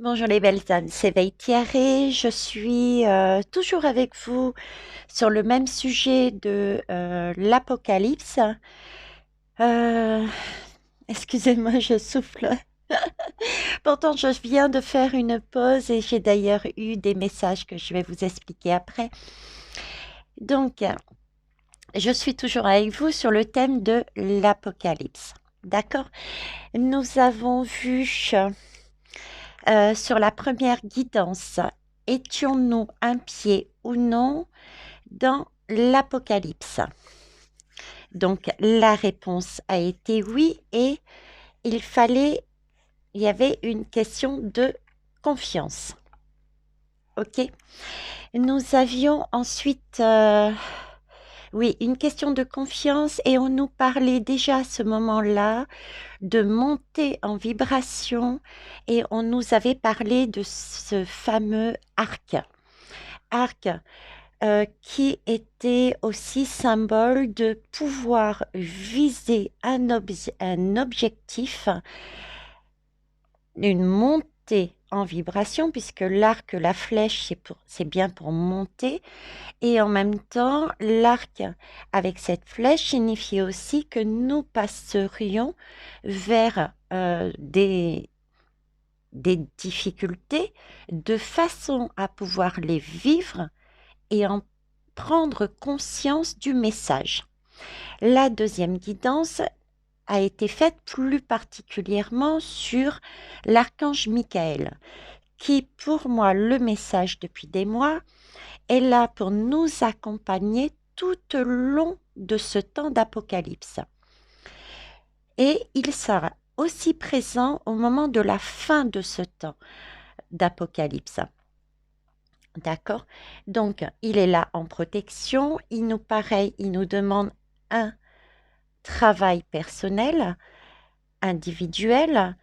Bonjour les belles âmes, c'est Veille Thierry. Je suis toujours avec vous sur le même sujet de l'Apocalypse. Euh, Excusez-moi, je souffle. Pourtant, je viens de faire une pause et j'ai d'ailleurs eu des messages que je vais vous expliquer après. Donc, je suis toujours avec vous sur le thème de l'Apocalypse. D'accord? Nous avons vu sur la première guidance, étions-nous un pied ou non dans l'Apocalypse? Donc la réponse a été oui et il fallait, il y avait une question de confiance. Ok. Nous avions ensuite, oui, une question de confiance et on nous parlait déjà à ce moment-là de monter en vibration et on nous avait parlé de ce fameux arc. Arc qui était aussi symbole de pouvoir viser un objectif, une montée en vibration, puisque l'arc, la flèche, c'est bien pour monter. Et en même temps, l'arc avec cette flèche signifiait aussi que nous passerions vers des difficultés de façon à pouvoir les vivre et en prendre conscience du message. La deuxième guidance a été faite plus particulièrement sur l'archange Michael, qui, pour moi, le message depuis des mois, est là pour nous accompagner tout au long de ce temps d'apocalypse. Et il sera aussi présent au moment de la fin de ce temps d'apocalypse. D'accord? Donc, il est là en protection. Il nous demande un travail personnel, individuel.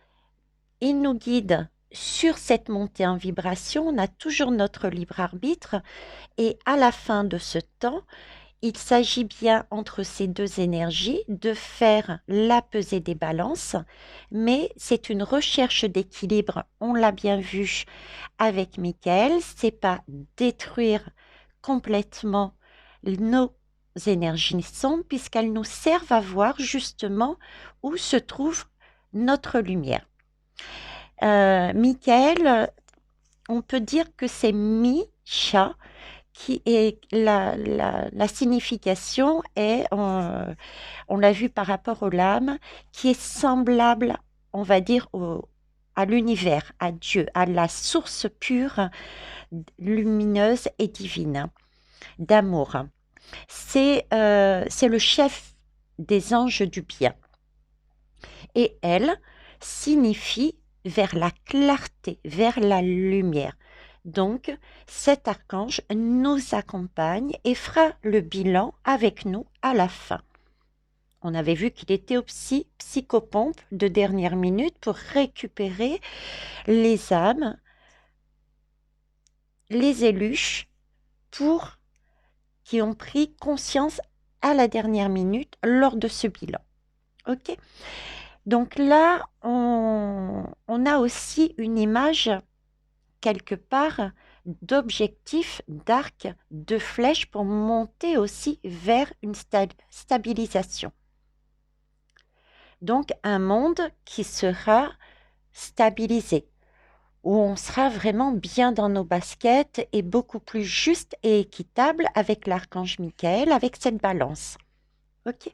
Il nous guide sur cette montée en vibration. On a toujours notre libre arbitre. Et à la fin de ce temps, il s'agit bien entre ces deux énergies de faire la pesée des balances, mais c'est une recherche d'équilibre, on l'a bien vu avec Michael, c'est pas détruire complètement nos énergies sombres puisqu'elles nous servent à voir justement où se trouve notre lumière. Michael, on peut dire que c'est Mi-Cha, qui est la signification est, on l'a vu par rapport aux lames, qui est semblable, on va dire, à l'univers, à Dieu, à la source pure, lumineuse et divine, d'amour. C'est le chef des anges du bien. Et elle signifie vers la clarté, vers la lumière. Donc, cet archange nous accompagne et fera le bilan avec nous à la fin. On avait vu qu'il était au psychopompe de dernière minute pour récupérer les âmes, les élus, pour qui ont pris conscience à la dernière minute lors de ce bilan. Ok. Donc là, on a aussi une image quelque part d'objectif, d'arc, de flèche pour monter aussi vers une stabilisation. Donc un monde qui sera stabilisé, où on sera vraiment bien dans nos baskets et beaucoup plus juste et équitable avec l'archange Michael, avec cette balance. Ok.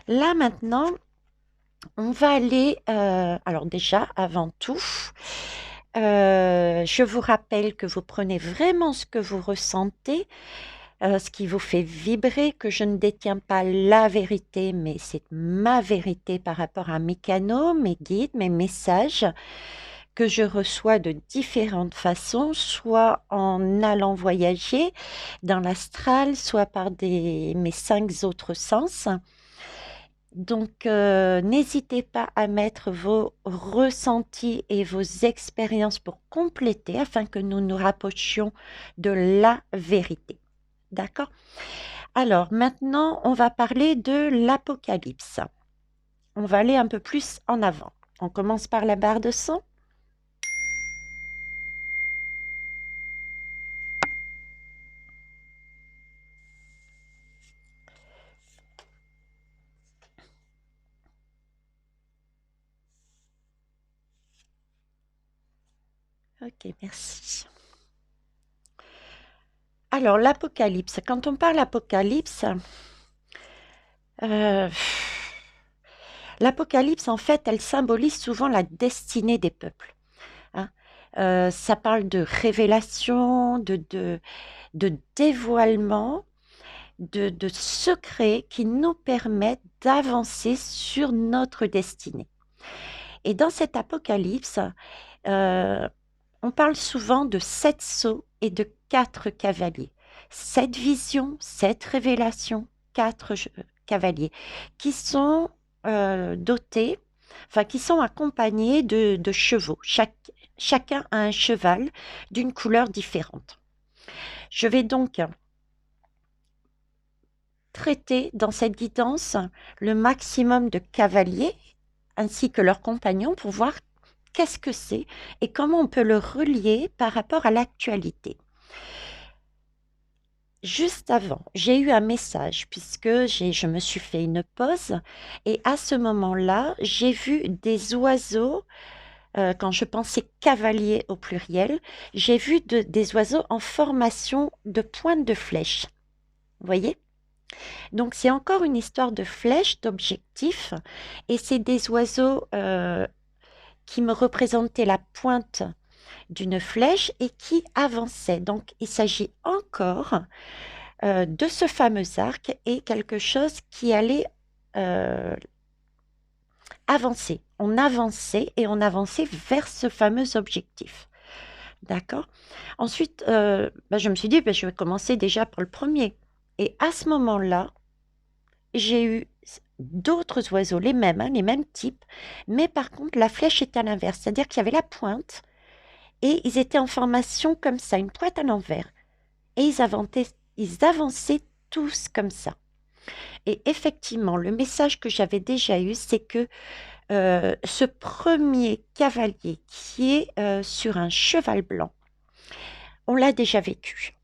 Là maintenant, on va aller, alors déjà, avant tout, je vous rappelle que vous prenez vraiment ce que vous ressentez, ce qui vous fait vibrer, que je ne détiens pas la vérité, mais c'est ma vérité par rapport à mes canaux, mes guides, mes messages que je reçois de différentes façons, soit en allant voyager dans l'astral, soit par mes 5 autres sens. Donc, n'hésitez pas à mettre vos ressentis et vos expériences pour compléter afin que nous nous rapprochions de la vérité. D'accord? Alors, maintenant, on va parler de l'Apocalypse. On va aller un peu plus en avant. On commence par la barre de son. Ok, merci. Alors, l'Apocalypse. Quand on parle Apocalypse, euh, l'Apocalypse, en fait, elle symbolise souvent la destinée des peuples, hein. Ça parle de révélation, de dévoilement, de secrets qui nous permettent d'avancer sur notre destinée. Et dans cet Apocalypse, euh, on parle souvent de 7 sceaux et de 4 cavaliers. 7 visions, 7 révélations, 4 cavaliers qui sont dotés, enfin qui sont accompagnés de chevaux. Chacun a un cheval d'une couleur différente. Je vais donc traiter dans cette guidance le maximum de cavaliers ainsi que leurs compagnons pour voir qu'est-ce que c'est et comment on peut le relier par rapport à l'actualité. Juste avant, j'ai eu un message puisque je me suis fait une pause et à ce moment-là, j'ai vu des oiseaux, quand je pensais cavalier au pluriel, j'ai vu des oiseaux en formation de pointe de flèche. Vous voyez? Donc c'est encore une histoire de flèche, d'objectif, et c'est des oiseaux qui me représentaient la pointe d'une flèche et qui avançaient. Donc il s'agit encore de ce fameux arc et quelque chose qui allait avancer. On avançait et on avançait vers ce fameux objectif. D'accord? Ensuite, je me suis dit, je vais commencer déjà par le premier. Et à ce moment-là, j'ai eu d'autres oiseaux, les mêmes, hein, les mêmes types, mais par contre, la flèche était à l'inverse, c'est-à-dire qu'il y avait la pointe et ils étaient en formation comme ça, une pointe à l'envers. Et ils avançaient tous comme ça. Et effectivement, le message que j'avais déjà eu, c'est que ce premier cavalier qui est sur un cheval blanc, on l'a déjà vécu.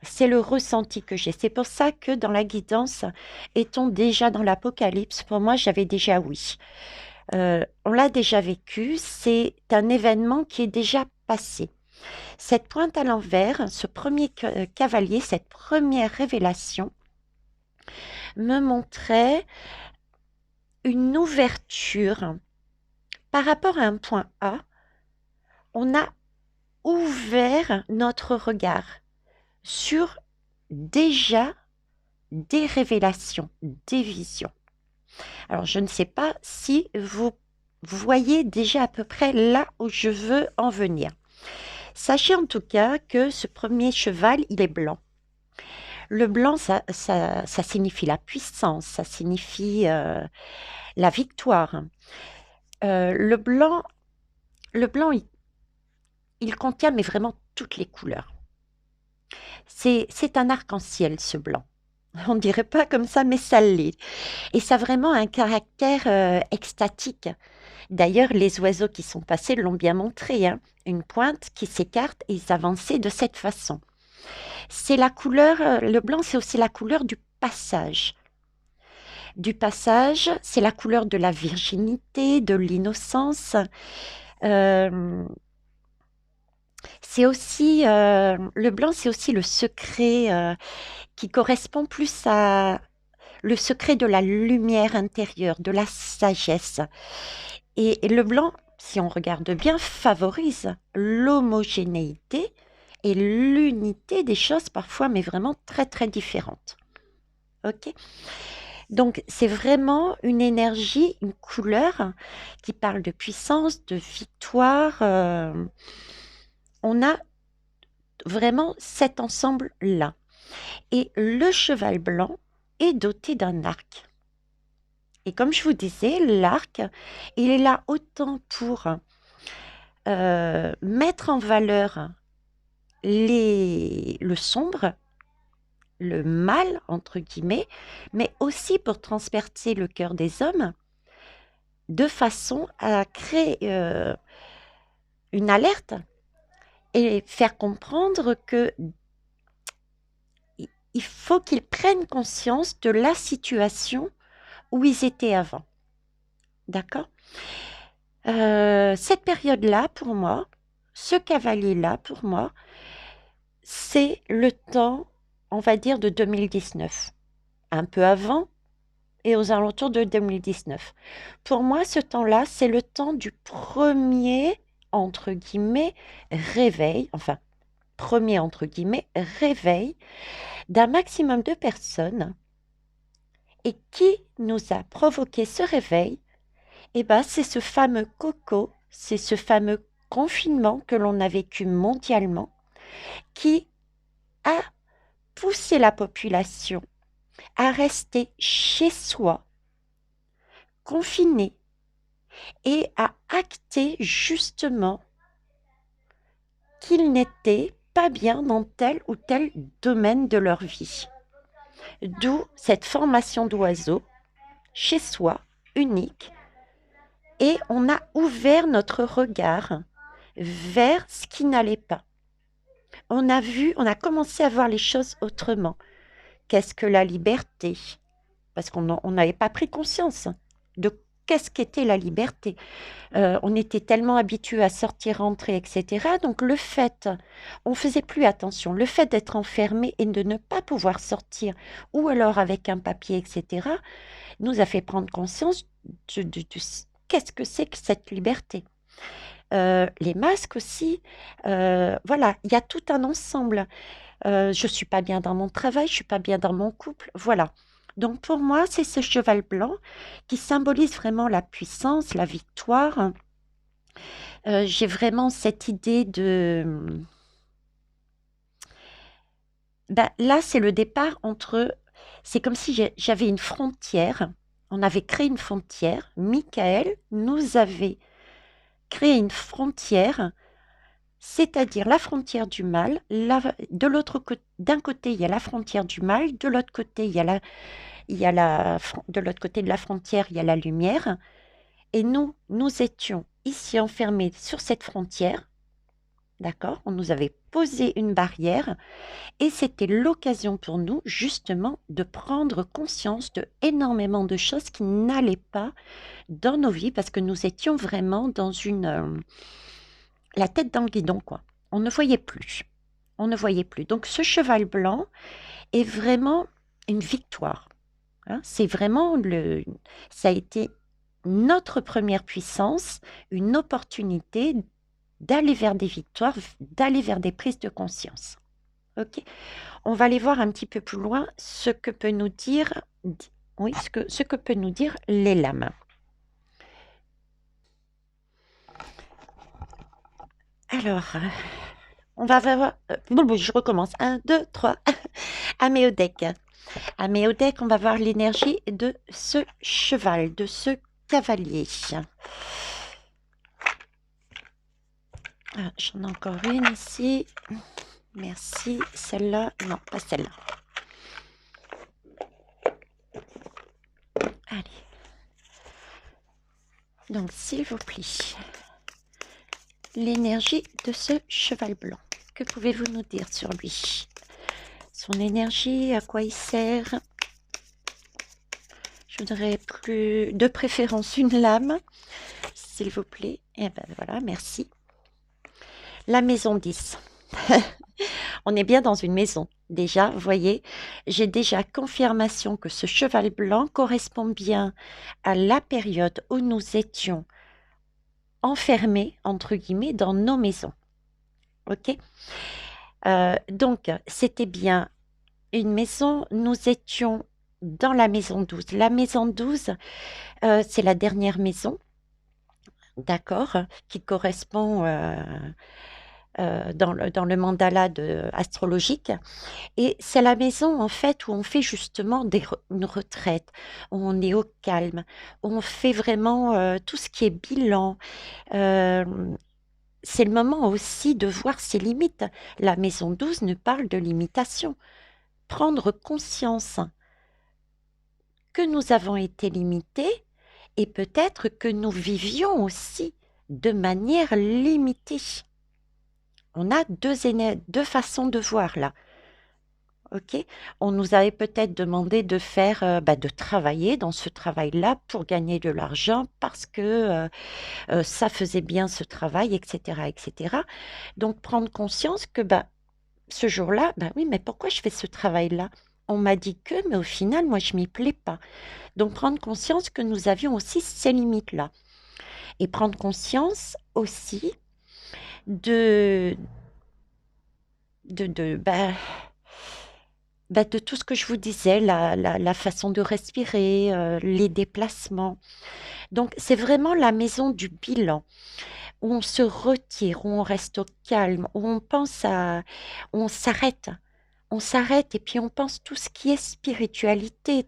C'est le ressenti que j'ai. C'est pour ça que dans la guidance, est-on déjà dans l'Apocalypse? Pour moi, j'avais déjà oui. On l'a déjà vécu, c'est un événement qui est déjà passé. Cette pointe à l'envers, ce premier cavalier, cette première révélation, me montrait une ouverture par rapport à un point A. On a ouvert notre regard sur déjà des révélations, des visions. Alors, je ne sais pas si vous voyez déjà à peu près là où je veux en venir. Sachez en tout cas que ce premier cheval, il est blanc. Le blanc, ça signifie la puissance, ça signifie la victoire. Le blanc, il contient mais vraiment toutes les couleurs. C'est un arc-en-ciel, ce blanc. On ne dirait pas comme ça, mais ça l'est. Et ça a vraiment un caractère extatique. D'ailleurs, les oiseaux qui sont passés l'ont bien montré, hein. Une pointe qui s'écarte et ils avançaient de cette façon. C'est la couleur, le blanc, c'est aussi la couleur du passage. Du passage, c'est la couleur de la virginité, de l'innocence. Euh, c'est aussi, le blanc, c'est aussi le secret qui correspond plus à le secret de la lumière intérieure, de la sagesse. Et le blanc, si on regarde bien, favorise l'homogénéité et l'unité des choses parfois, mais vraiment très très différentes. Ok? Donc c'est vraiment une énergie, une couleur qui parle de puissance, de victoire. On a vraiment cet ensemble-là. Et le cheval blanc est doté d'un arc. Et comme je vous disais, l'arc, il est là autant pour mettre en valeur le sombre, le mal, entre guillemets, mais aussi pour transpercer le cœur des hommes de façon à créer une alerte et faire comprendre que il faut qu'ils prennent conscience de la situation où ils étaient avant. D'accord? Cette période-là, pour moi, ce cavalier-là, pour moi, c'est le temps, on va dire, de 2019. Un peu avant et aux alentours de 2019. Pour moi, ce temps-là, c'est le temps du premier, entre guillemets, réveil, enfin, premier, entre guillemets, réveil d'un maximum de personnes. Et qui nous a provoqué ce réveil? Eh ben, c'est ce fameux coco, c'est ce fameux confinement que l'on a vécu mondialement, qui a poussé la population à rester chez soi, confinée, et à acter justement qu'ils n'étaient pas bien dans tel ou tel domaine de leur vie. D'où cette formation d'oiseau, chez soi, unique, et on a ouvert notre regard vers ce qui n'allait pas. On a commencé à voir les choses autrement. Qu'est-ce que la liberté? Parce qu'on n'avait pas pris conscience de qu'est-ce qu'était la liberté. On était tellement habitués à sortir, rentrer, etc. Donc on faisait plus attention. Le fait d'être enfermé et de ne pas pouvoir sortir, ou alors avec un papier, etc., nous a fait prendre conscience qu'est-ce que c'est que cette liberté. Les masques aussi, voilà, il y a tout un ensemble. Je suis pas bien dans mon travail, je suis pas bien dans mon couple, voilà. Donc pour moi, c'est ce cheval blanc qui symbolise vraiment la puissance, la victoire. J'ai vraiment cette idée là, c'est le départ c'est comme si j'avais une frontière. On avait créé une frontière. Michael nous avait créé une frontière, c'est-à-dire la frontière du mal. D'un côté, il y a la frontière du mal, de l'autre côté, de l'autre côté de la frontière, il y a la lumière. Et nous étions ici enfermés sur cette frontière, d'accord? On nous avait posé une barrière et c'était l'occasion pour nous, justement, de prendre conscience de énormément de choses qui n'allaient pas dans nos vies parce que nous étions vraiment dans la tête dans le guidon, quoi. On ne voyait plus. On ne voyait plus. Donc ce cheval blanc est vraiment une victoire. Hein. Ça a été notre première puissance, une opportunité d'aller vers des victoires, d'aller vers des prises de conscience. Ok? On va aller voir un petit peu plus loin ce que peut nous dire, oui, ce que peut nous dire les lames. Alors, on va voir. Je recommence. 1, 2, 3. Améodec. Améodec, on va voir l'énergie de ce cheval, de ce cavalier. Ah, j'en ai encore une ici. Merci. Celle-là, non, pas celle-là. Allez. Donc, s'il vous plaît, l'énergie de ce cheval blanc. Que pouvez-vous nous dire sur lui? Son énergie, à quoi il sert? Je voudrais de préférence une lame, s'il vous plaît. Et ben voilà, merci. La maison 10. On est bien dans une maison. Déjà, vous voyez, j'ai déjà confirmation que ce cheval blanc correspond bien à la période où nous étions enfermés, entre guillemets, dans nos maisons. Ok? Donc, c'était bien une maison. Nous étions dans la maison 12. La maison 12, c'est la dernière maison, d'accord, qui correspond dans le mandala astrologique. Et c'est la maison, en fait, où on fait justement une retraite, où on est au calme, où on fait vraiment tout ce qui est bilan. C'est le moment aussi de voir ses limites. La maison 12 nous parle de limitation. Prendre conscience que nous avons été limités et peut-être que nous vivions aussi de manière limitée. On a deux façons de voir là. OK? On nous avait peut-être demandé de faire, de travailler dans ce travail-là pour gagner de l'argent parce que, ça faisait bien ce travail et cetera et cetera. Donc prendre conscience que, ce jour-là, oui, mais pourquoi je fais ce travail-là? On m'a dit que, mais au final, moi, je m'y plais pas. Donc prendre conscience que nous avions aussi ces limites-là et prendre conscience aussi de de, de tout ce que je vous disais, la façon de respirer, les déplacements. Donc c'est vraiment la maison du bilan, où on se retire, où on reste au calme, où on s'arrête. On s'arrête et puis on pense tout ce qui est spiritualité.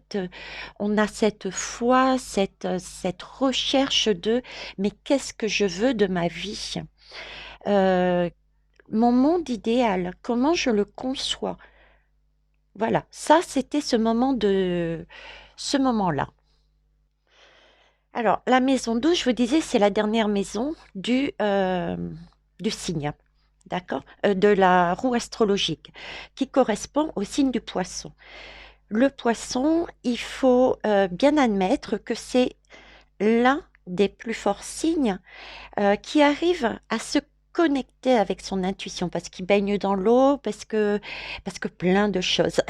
On a cette foi, cette recherche de mais qu'est-ce que je veux de ma vie? Euh, Mon monde idéal, comment je le conçois? Voilà, ça c'était ce moment-là. Alors, la maison 12, je vous disais, c'est la dernière maison du signe, d'accord? De la roue astrologique, qui correspond au signe du poisson. Le poisson, il faut bien admettre que c'est l'un des plus forts signes qui arrive à se connecter avec son intuition parce qu'il baigne dans l'eau, parce que plein de choses.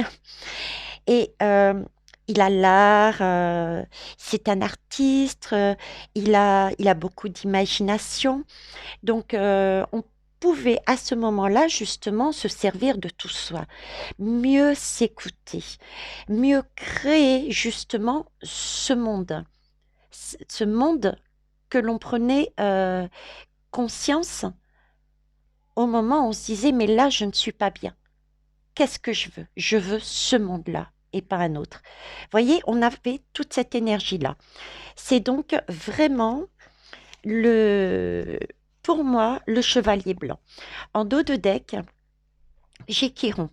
Et il a l'art, c'est un artiste, il a beaucoup d'imagination. Donc, on pouvait à ce moment-là justement se servir de tout ça, mieux s'écouter, mieux créer justement ce monde que l'on prenait conscience au moment où on se disait, mais là, je ne suis pas bien. Qu'est-ce que je veux? Je veux ce monde-là et pas un autre. Voyez, on avait toute cette énergie-là. C'est donc vraiment le, pour moi, le chevalier blanc. En dos de deck, j'ai Chiron.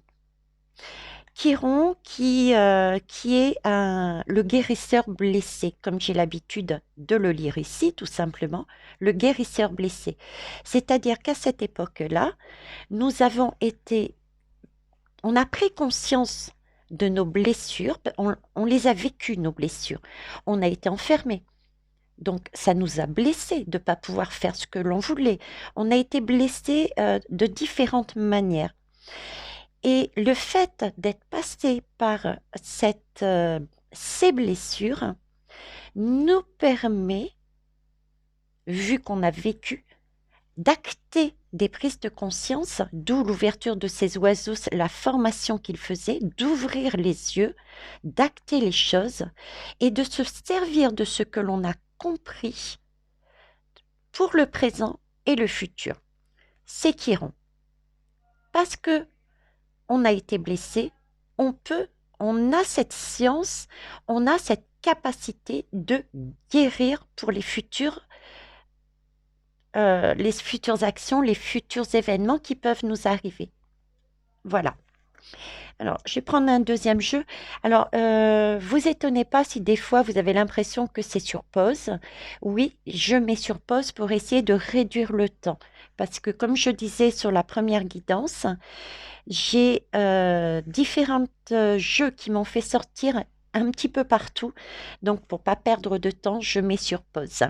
Chiron qui est le guérisseur blessé, comme j'ai l'habitude de le lire ici, tout simplement, le guérisseur blessé. C'est-à-dire qu'à cette époque-là, nous avons été, on a pris conscience de nos blessures, on les a vécues, nos blessures. On a été enfermés. Donc, ça nous a blessés de ne pas pouvoir faire ce que l'on voulait. On a été blessés de différentes manières. Et le fait d'être passé par ces blessures nous permet, vu qu'on a vécu, d'acter des prises de conscience, d'où l'ouverture de ces oiseaux, la formation qu'ils faisaient, d'ouvrir les yeux, d'acter les choses et de se servir de ce que l'on a compris pour le présent et le futur. C'est Chiron. Parce que on a été blessé, on a cette science, on a cette capacité de guérir pour les futures actions, les futurs événements qui peuvent nous arriver. Voilà. Alors, je vais prendre un deuxième jeu. Alors, vous étonnez pas si des fois vous avez l'impression que c'est sur pause. Oui, je mets sur pause pour essayer de réduire le temps. Parce que comme je disais sur la première guidance, j'ai différents jeux qui m'ont fait sortir un petit peu partout. Donc, pour pas perdre de temps, je mets sur pause.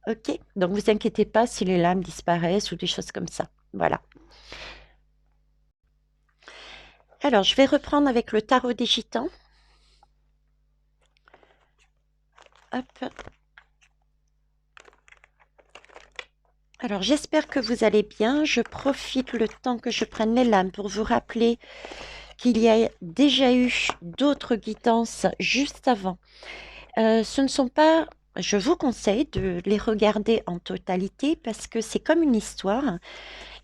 OK? Donc, vous inquiétez pas si les lames disparaissent ou des choses comme ça. Voilà. Alors, je vais reprendre avec le tarot des gitans. Hop. Alors, j'espère que vous allez bien. Je profite le temps que je prenne les lames pour vous rappeler qu'il y a déjà eu d'autres guidances juste avant. Ce ne sont pas... Je vous conseille de les regarder en totalité parce que c'est comme une histoire.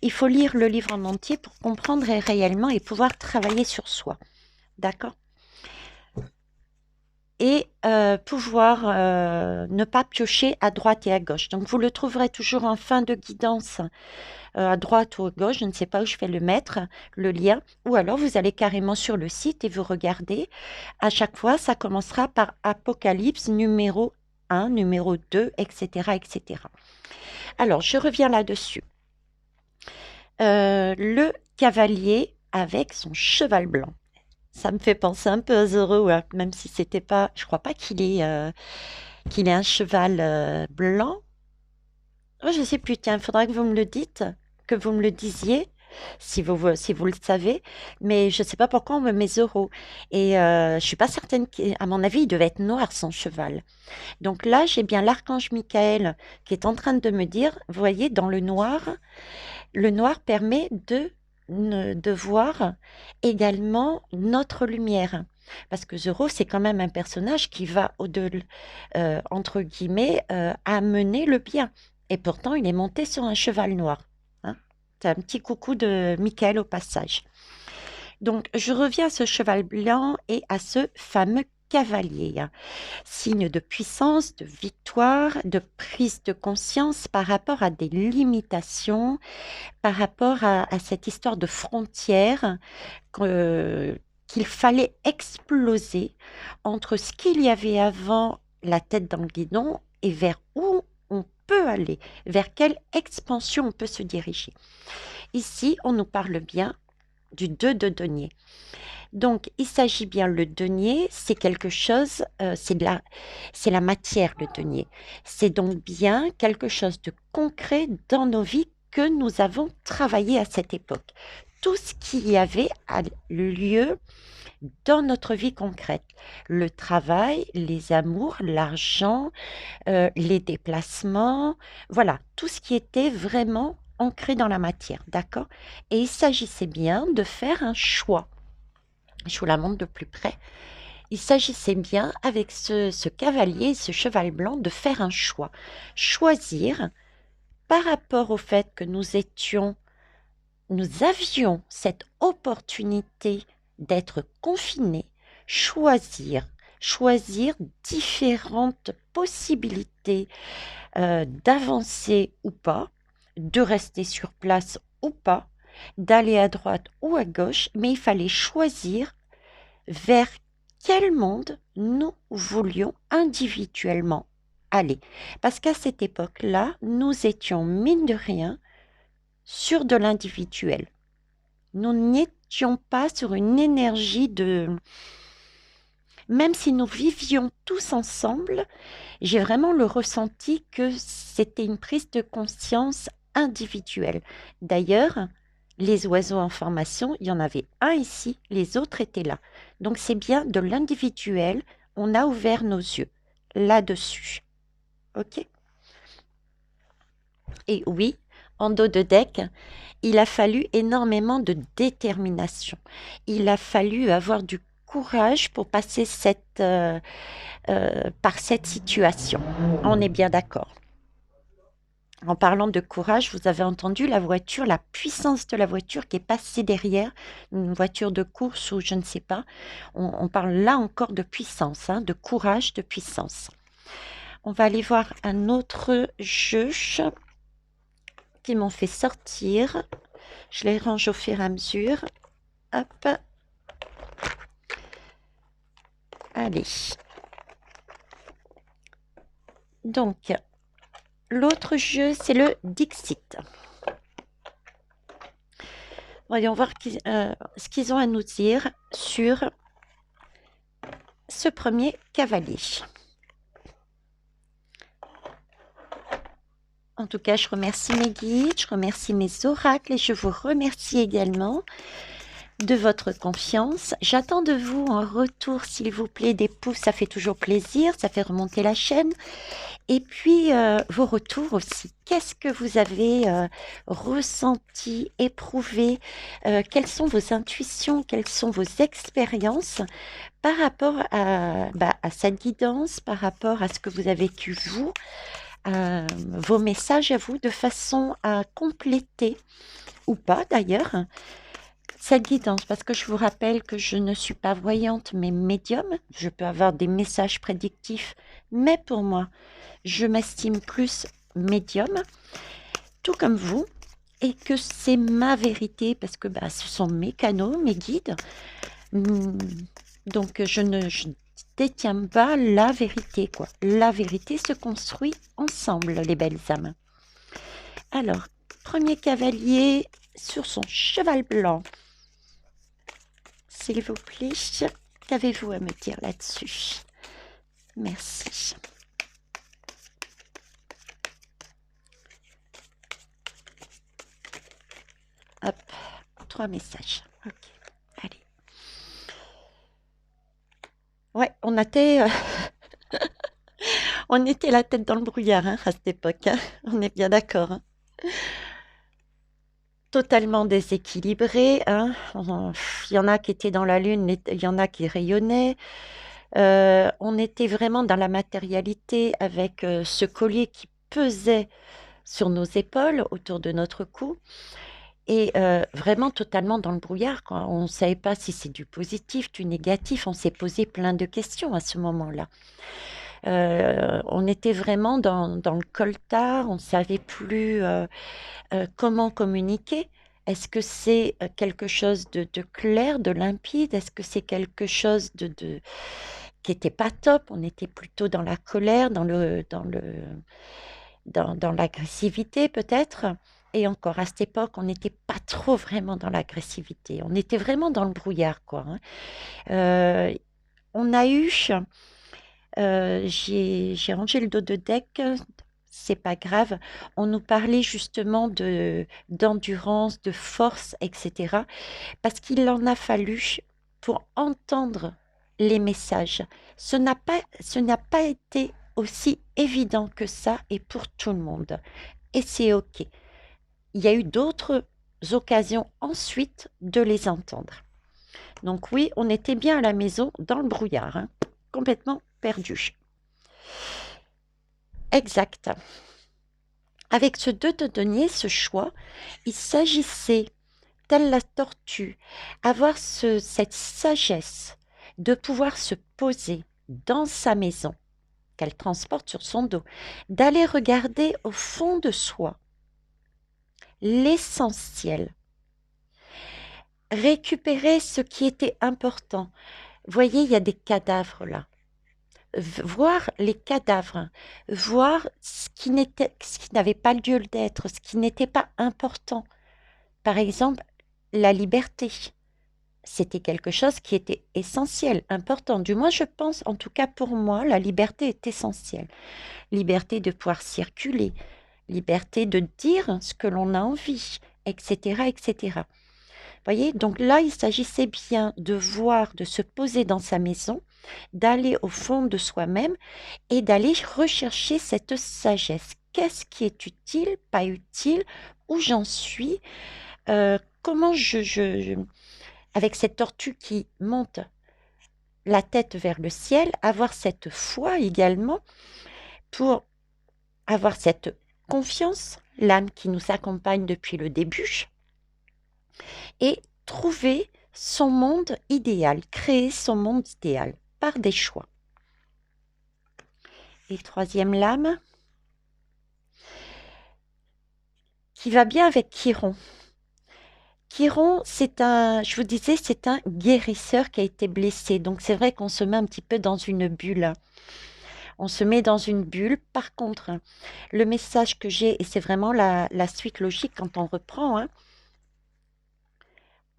Il faut lire le livre en entier pour comprendre réellement et pouvoir travailler sur soi. D'accord? Et pouvoir ne pas piocher à droite et à gauche. Donc, vous le trouverez toujours en fin de guidance à droite ou à gauche. Je ne sais pas où je vais le mettre, le lien. Ou alors, vous allez carrément sur le site et vous regardez. À chaque fois, ça commencera par Apocalypse numéro 1, numéro 2, etc., etc. Alors, je reviens là-dessus. Le cavalier avec son cheval blanc. Ça me fait penser un peu à Zorro, hein, même si c'était pas. Je crois pas qu'il ait un cheval blanc. Oh, je sais plus. Tiens, il faudra que vous me le dites, que vous me le disiez, si vous le savez. Mais je sais pas pourquoi on me met Zorro. Et je suis pas certaine. À mon avis, il devait être noir son cheval. Donc là, j'ai bien l'archange Michael qui est en train de me dire, vous voyez, dans le noir permet de voir également notre lumière. Parce que Zoro, c'est quand même un personnage qui va au-delà, entre guillemets, amener le bien. Et pourtant, il est monté sur un cheval noir. Hein. C'est un petit coucou de Michael au passage. Donc, je reviens à ce cheval blanc et à ce fameux cavalier, hein. Signe de puissance, de victoire, de prise de conscience par rapport à des limitations, par rapport à cette histoire de frontières qu'il fallait exploser entre ce qu'il y avait avant la tête dans le guidon et vers où on peut aller, vers quelle expansion on peut se diriger. Ici, on nous parle bien du 2 de denier. Donc, il s'agit bien, le denier, c'est quelque chose, c'est la matière, le denier. C'est donc bien quelque chose de concret dans nos vies que nous avons travaillé à cette époque. Tout ce qui y avait a lieu dans notre vie concrète. Le travail, les amours, l'argent, les déplacements, voilà, tout ce qui était vraiment ancré dans la matière, d'accord? Et il s'agissait bien de faire un choix. Je vous la montre de plus près. Il s'agissait bien, avec ce cavalier, ce cheval blanc, de faire un choix. Choisir par rapport au fait que nous avions cette opportunité d'être confinés, choisir différentes possibilités d'avancer ou pas, de rester sur place ou pas, d'aller à droite ou à gauche, mais il fallait choisir vers quel monde nous voulions individuellement aller. Parce qu'à cette époque-là, nous étions, mine de rien, sur de l'individuel. Nous n'étions pas sur une énergie de... Même si nous vivions tous ensemble, j'ai vraiment le ressenti que c'était une prise de conscience individuelle. D'ailleurs, les oiseaux en formation, il y en avait un ici, les autres étaient là. Donc c'est bien de l'individuel, on a ouvert nos yeux là-dessus. OK? Et oui, en dos de deck, il a fallu énormément de détermination. Il a fallu avoir du courage pour passer par cette situation. On est bien d'accord. En parlant de courage, vous avez entendu la voiture, la puissance de la voiture qui est passée derrière, une voiture de course ou je ne sais pas. On parle là encore de puissance, hein, de courage, de puissance. On va aller voir un autre jeu qui m'ont fait sortir. Je les range au fur et à mesure. Hop. Allez. Donc, l'autre jeu, c'est le Dixit. Voyons voir ce qu'ils ont à nous dire sur ce premier cavalier. En tout cas, je remercie mes guides, je remercie mes oracles et je vous remercie également de votre confiance. J'attends de vous en retour, s'il vous plaît, des pouces, ça fait toujours plaisir, ça fait remonter la chaîne. Et puis, vos retours aussi. Qu'est-ce que vous avez ressenti, éprouvé? Quelles sont vos intuitions? Quelles sont vos expériences par rapport à cette guidance, par rapport à ce que vous avez vécu vous, vos messages à vous, de façon à compléter, ou pas d'ailleurs, cette guidance, parce que je vous rappelle que je ne suis pas voyante, mais médium. Je peux avoir des messages prédictifs, mais pour moi, je m'estime plus médium, tout comme vous, et que c'est ma vérité, parce que ce sont mes canaux, mes guides. Donc, je ne détiens pas la vérité, quoi. La vérité se construit ensemble, les belles âmes. Alors, premier cavalier sur son cheval blanc. s'il vous plaît. Qu'avez-vous à me dire là-dessus? Merci. Hop, 3 messages. Ok, allez. Ouais, on était la tête dans le brouillard hein, à cette époque. Hein. On est bien d'accord. Hein. Totalement déséquilibré. Hein. Il y en a qui étaient dans la lune, il y en a qui rayonnaient. On était vraiment dans la matérialité avec ce collier qui pesait sur nos épaules, autour de notre cou, et vraiment totalement dans le brouillard, quoi. On ne savait pas si c'est du positif, du négatif. On s'est posé plein de questions à ce moment-là. On était vraiment dans le coltard, on ne savait plus comment communiquer. Est-ce que c'est quelque chose de clair, de limpide? Est-ce que c'est quelque chose qui n'était pas top? On était plutôt dans la colère, dans l'agressivité peut-être. Et encore à cette époque, on n'était pas trop vraiment dans l'agressivité. On était vraiment dans le brouillard, quoi. Hein. On a eu j'ai rangé le dos de deck, c'est pas grave. On nous parlait justement d'endurance, de force, etc. Parce qu'il en a fallu pour entendre les messages. Ce n'a pas été aussi évident que ça et pour tout le monde. Et c'est OK. Il y a eu d'autres occasions ensuite de les entendre. Donc oui, on était bien à la maison dans le brouillard, hein, complètement perdu. Exact. Avec ce 2 de denier, ce choix, il s'agissait, telle la tortue, avoir cette sagesse de pouvoir se poser dans sa maison, qu'elle transporte sur son dos, d'aller regarder au fond de soi l'essentiel, récupérer ce qui était important. Vous voyez, il y a des cadavres là. Voir les cadavres, voir ce qui n'avait pas lieu d'être, ce qui n'était pas important. Par exemple, la liberté. C'était quelque chose qui était essentiel, important. Du moins, je pense, en tout cas pour moi, la liberté est essentielle. Liberté de pouvoir circuler, liberté de dire ce que l'on a envie, etc., etc. Voyez, donc là, il s'agissait bien de voir, de se poser dans sa maison, d'aller au fond de soi-même et d'aller rechercher cette sagesse. Qu'est-ce qui est utile, pas utile, où j'en suis, comment avec cette tortue qui monte la tête vers le ciel, avoir cette foi également pour avoir cette confiance, l'âme qui nous accompagne depuis le début, et trouver son monde idéal, créer son monde idéal par des choix. Et troisième lame, qui va bien avec Chiron. Chiron, je vous disais, c'est un guérisseur qui a été blessé. Donc c'est vrai qu'on se met un petit peu dans une bulle. On se met dans une bulle. Par contre, le message que j'ai, et c'est vraiment la suite logique quand on reprend, hein,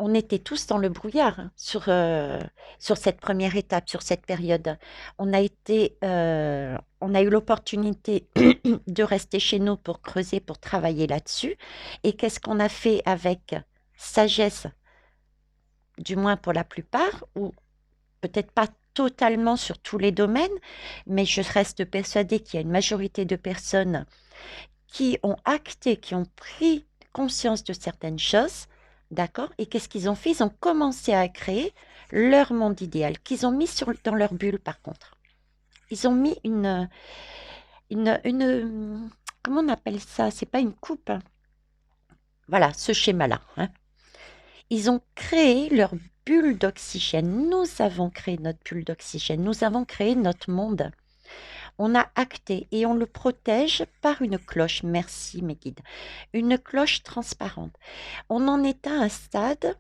on était tous dans le brouillard sur cette première étape, sur cette période. On a eu l'opportunité de rester chez nous pour creuser, pour travailler là-dessus. Et qu'est-ce qu'on a fait avec sagesse, du moins pour la plupart, ou peut-être pas totalement sur tous les domaines, mais je reste persuadée qu'il y a une majorité de personnes qui ont acté, qui ont pris conscience de certaines choses, d'accord? Et qu'est-ce qu'ils ont fait? Ils ont commencé à créer leur monde idéal, qu'ils ont mis dans leur bulle par contre. Ils ont mis comment on appelle ça? C'est pas une coupe. Hein. Voilà, ce schéma-là. Hein. Ils ont créé leur bulle d'oxygène. Nous avons créé notre bulle d'oxygène. Nous avons créé notre monde. On a acté et on le protège par une cloche. Merci mes guides. Une cloche transparente. On en est à un stade,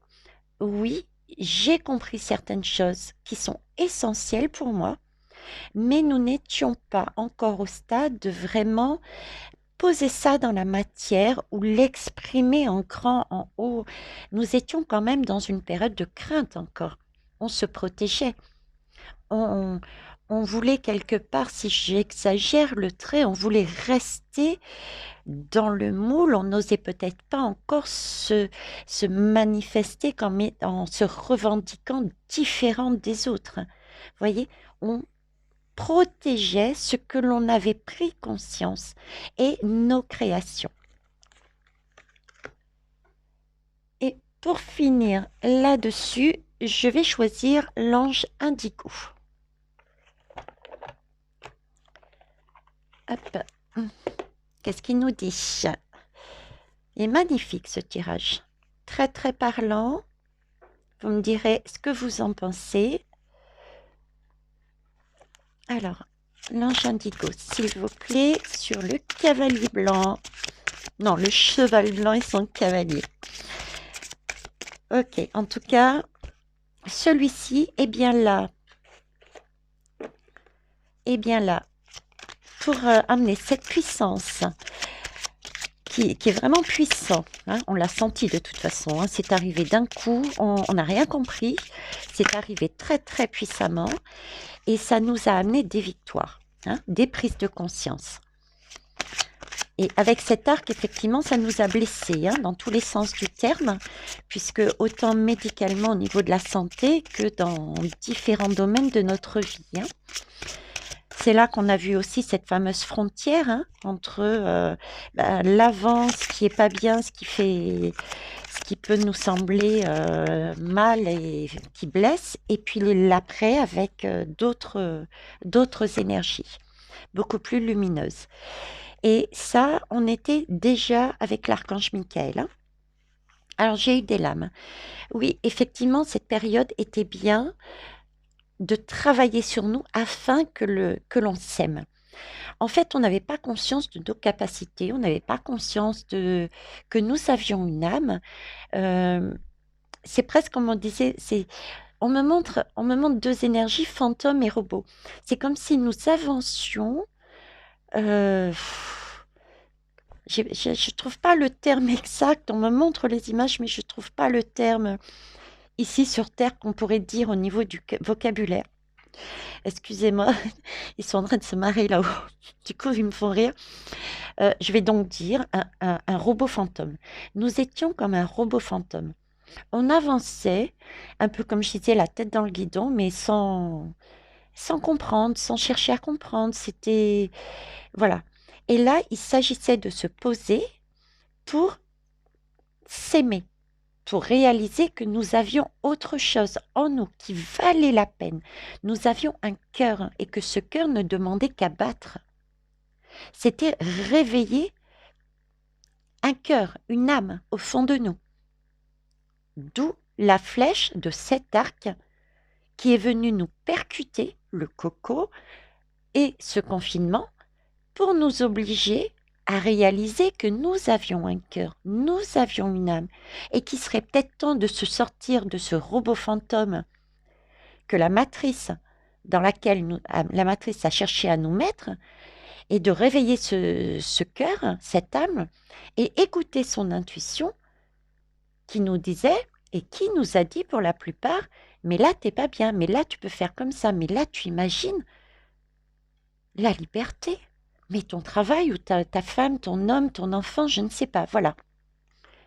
oui, j'ai compris certaines choses qui sont essentielles pour moi, mais nous n'étions pas encore au stade de vraiment poser ça dans la matière ou l'exprimer en grand, en haut. Nous étions quand même dans une période de crainte encore. on se protégeait. On, on voulait quelque part, si j'exagère le trait, on voulait rester dans le moule. On n'osait peut-être pas encore se manifester en se revendiquant différente des autres. Vous voyez, on protégeait ce que l'on avait pris conscience et nos créations. Et pour finir là-dessus, je vais choisir l'ange indigo. Hop. Qu'est-ce qu'il nous dit? Il est magnifique ce tirage. Très très parlant. Vous me direz ce que vous en pensez. Alors, l'ange indigo, s'il vous plaît, sur le cavalier blanc. Non, le cheval blanc et son cavalier. Ok, en tout cas, celui-ci est bien là. Est bien là pour amener cette puissance qui est vraiment puissant. Hein. On l'a senti de toute façon. Hein. C'est arrivé d'un coup, on n'a rien compris. C'est arrivé très très puissamment et ça nous a amené des victoires, hein, des prises de conscience. Et avec cet arc, effectivement, ça nous a blessés, hein, dans tous les sens du terme, puisque autant médicalement au niveau de la santé que dans différents domaines de notre vie. Hein. C'est là qu'on a vu aussi cette fameuse frontière, hein, entre l'avant, ce qui est pas bien, ce qui peut nous sembler mal et qui blesse, et puis l'après avec d'autres énergies, beaucoup plus lumineuses. Et ça, on était déjà avec l'archange Michael. Hein. Alors, j'ai eu des lames. Oui, effectivement, cette période était bien de travailler sur nous afin que l'on s'aime. En fait, on n'avait pas conscience de nos capacités, on n'avait pas conscience que nous avions une âme. C'est presque comme on disait, on me montre deux énergies, fantôme et robot. C'est comme si nous avancions. Je ne trouve pas le terme exact. On me montre les images, mais je ne trouve pas le terme ici sur Terre qu'on pourrait dire au niveau du vocabulaire. Excusez-moi, ils sont en train de se marrer là-haut. Du coup, ils me font rire. Je vais donc dire un robot fantôme. Nous étions comme un robot fantôme. On avançait, un peu comme je disais, la tête dans le guidon, mais sans comprendre, sans chercher à comprendre. C'était... Voilà. Et là, il s'agissait de se poser pour s'aimer, pour réaliser que nous avions autre chose en nous qui valait la peine. Nous avions un cœur et que ce cœur ne demandait qu'à battre. C'était réveiller un cœur, une âme au fond de nous. D'où la flèche de cet arc qui est venu nous percuter, le coco, et ce confinement pour nous obliger à réaliser que nous avions un cœur, nous avions une âme, et qu'il serait peut-être temps de se sortir de ce robot fantôme que la matrice dans laquelle la matrice a cherché à nous mettre, et de réveiller ce cœur, cette âme, et écouter son intuition qui nous disait, et qui nous a dit pour la plupart, mais là, t'es pas bien, mais là, tu peux faire comme ça, mais là, tu imagines la liberté. Mais ton travail ou ta femme, ton homme, ton enfant, je ne sais pas, voilà.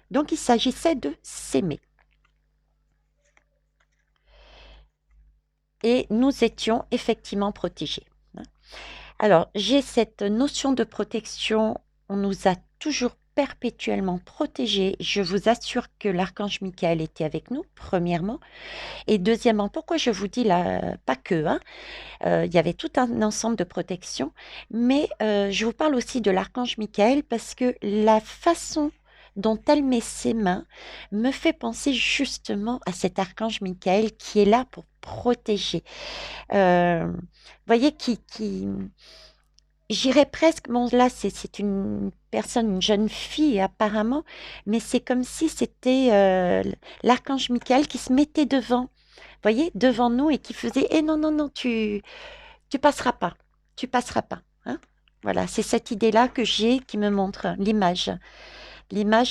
Donc, il s'agissait de s'aimer. Et nous étions effectivement protégés. Alors, j'ai cette notion de protection, on nous a toujours perpétuellement protégés. Je vous assure que l'archange Michael était avec nous, premièrement. Et deuxièmement, pourquoi je vous dis là, pas que, hein, il y avait tout un ensemble de protections, mais je vous parle aussi de l'archange Michael parce que la façon dont elle met ses mains me fait penser justement à cet archange Michael qui est là pour protéger. Vous voyez, j'irais presque, bon là c'est une personne, une jeune fille apparemment, mais c'est comme si c'était l'archange Michael qui se mettait devant, voyez, devant nous et qui faisait, eh non, non, non, tu passeras pas, tu passeras pas. Hein. Voilà, c'est cette idée-là que j'ai qui me montre l'image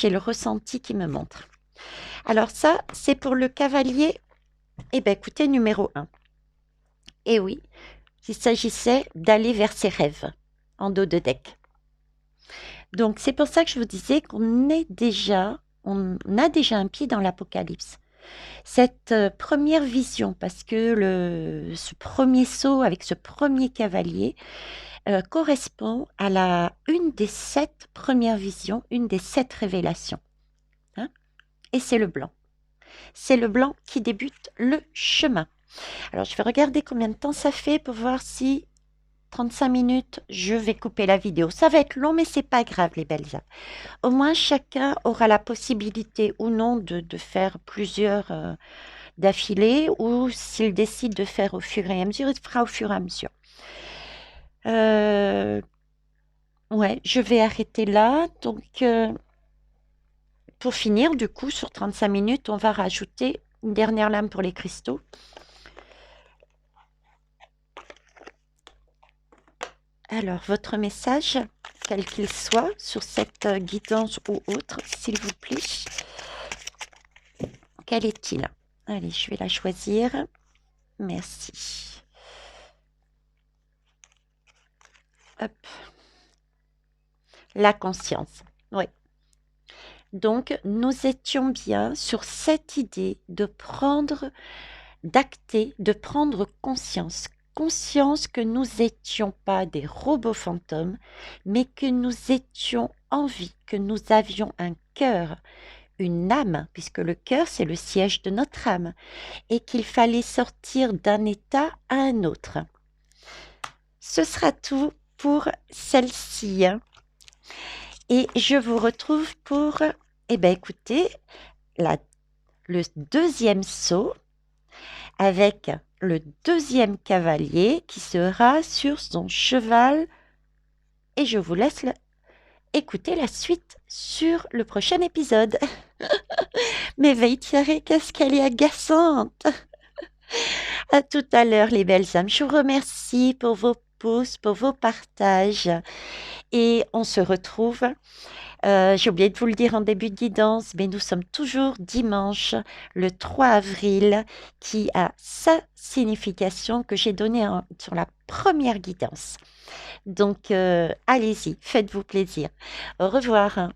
et le ressenti qui me montre. Alors ça, c'est pour le cavalier Eh bien, écoutez, numéro un. Eh oui, il s'agissait d'aller vers ses rêves en dos de deck. Donc, c'est pour ça que je vous disais on a déjà un pied dans l'Apocalypse. Cette première vision, parce que ce premier saut avec ce premier cavalier correspond à une des 7 premières visions, une des 7 révélations. Hein. Et c'est le blanc. C'est le blanc qui débute le chemin. Alors, je vais regarder combien de temps ça fait pour voir si 35 minutes, je vais couper la vidéo. Ça va être long, mais c'est pas grave, les belles âmes. Au moins, chacun aura la possibilité ou non de faire plusieurs d'affilée, ou s'il décide de faire au fur et à mesure, il fera au fur et à mesure. Ouais, je vais arrêter là. Donc, pour finir, du coup, sur 35 minutes, on va rajouter une dernière lame pour les cristaux. Alors, votre message, quel qu'il soit, sur cette guidance ou autre, s'il vous plaît, quel est-il? Allez, je vais la choisir. Merci. Hop. La conscience. Oui. Donc, nous étions bien sur cette idée d'acter, de prendre conscience. Conscience que nous n'étions pas des robots fantômes, mais que nous étions en vie, que nous avions un cœur, une âme, puisque le cœur, c'est le siège de notre âme, et qu'il fallait sortir d'un état à un autre. Ce sera tout pour celle-ci. Et je vous retrouve pour, écoutez, le deuxième saut avec le deuxième cavalier qui sera sur son cheval. Et je vous laisse écouter la suite sur le prochain épisode. Mais Veitiare, qu'est-ce qu'elle est agaçante! À tout à l'heure, les belles âmes. Je vous remercie pour vos pouces, pour vos partages. Et on se retrouve. J'ai oublié de vous le dire en début de guidance, mais nous sommes toujours dimanche, le 3 avril, qui a sa signification que j'ai donnée sur la première guidance. Donc, allez-y, faites-vous plaisir. Au revoir.